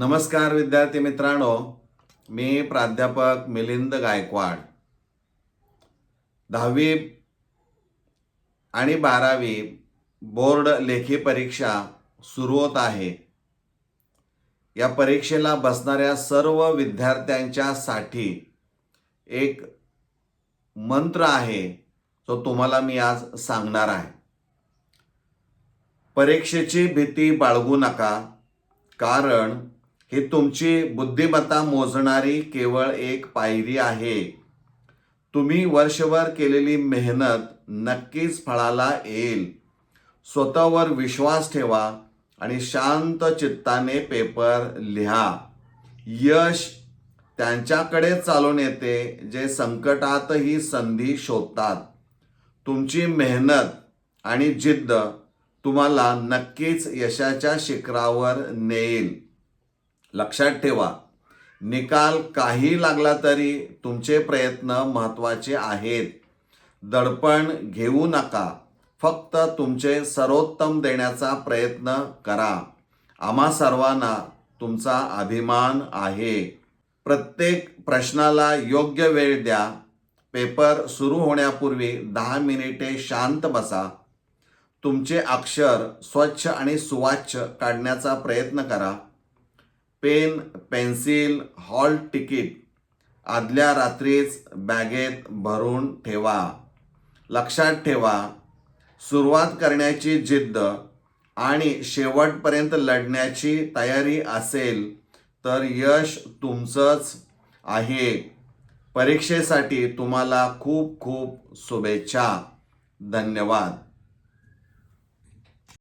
नमस्कार विद्यार्थी मित्रांनो, मी प्राध्यापक मिलिंद गायकवाड. 10वी आणि 12वी बोर्ड लेखी परीक्षा सुरू होत आहे. या परीक्षेला बसणाऱ्या सर्व विद्यार्थ्यांच्यासाठी एक मंत्र आहे जो तुम्हाला मी आज सांगणार आहे. परीक्षेची भीती बाळगू नका, कारण ही तुमची बुद्धिमत्ता मोजणारी केवळ एक पायरी आहे. तुम्ही वर्षभर केलेली मेहनत नक्कीच फळाला येईल. स्वतःवर विश्वास ठेवा आणि शांत चित्ताने पेपर लिहा. यश त्यांच्याकडे चालून येते जे संकटातही संधी शोधतात. तुमची मेहनत आणि जिद्द तुम्हाला नक्कीच यशाच्या शिखरावर नेईल. लक्षात ठेवा, निकाल काही लागला तरी तुमचे प्रयत्न महत्त्वाचे आहेत. दडपण घेऊ नका, फक्त तुमचे सर्वोत्तम देण्याचा प्रयत्न करा. आम्हा सर्वांना तुमचा अभिमान आहे. प्रत्येक प्रश्नाला योग्य वेळ द्या. पेपर सुरू होण्यापूर्वी 10 मिनिटे शांत बसा. तुमचे अक्षर स्वच्छ आणि सुवाच्य काढण्याचा प्रयत्न करा. पेन, पेन्सिल, हॉल तिकीट आदल्या रात्रीच बॅगेत भरून ठेवा. लक्षात ठेवा, सुरुवात करण्याची जिद्द आणि शेवटपर्यंत लढण्याची तयारी असेल तर यश तुमचंच आहे. परीक्षेसाठी तुम्हाला खूप खूप शुभेच्छा. धन्यवाद.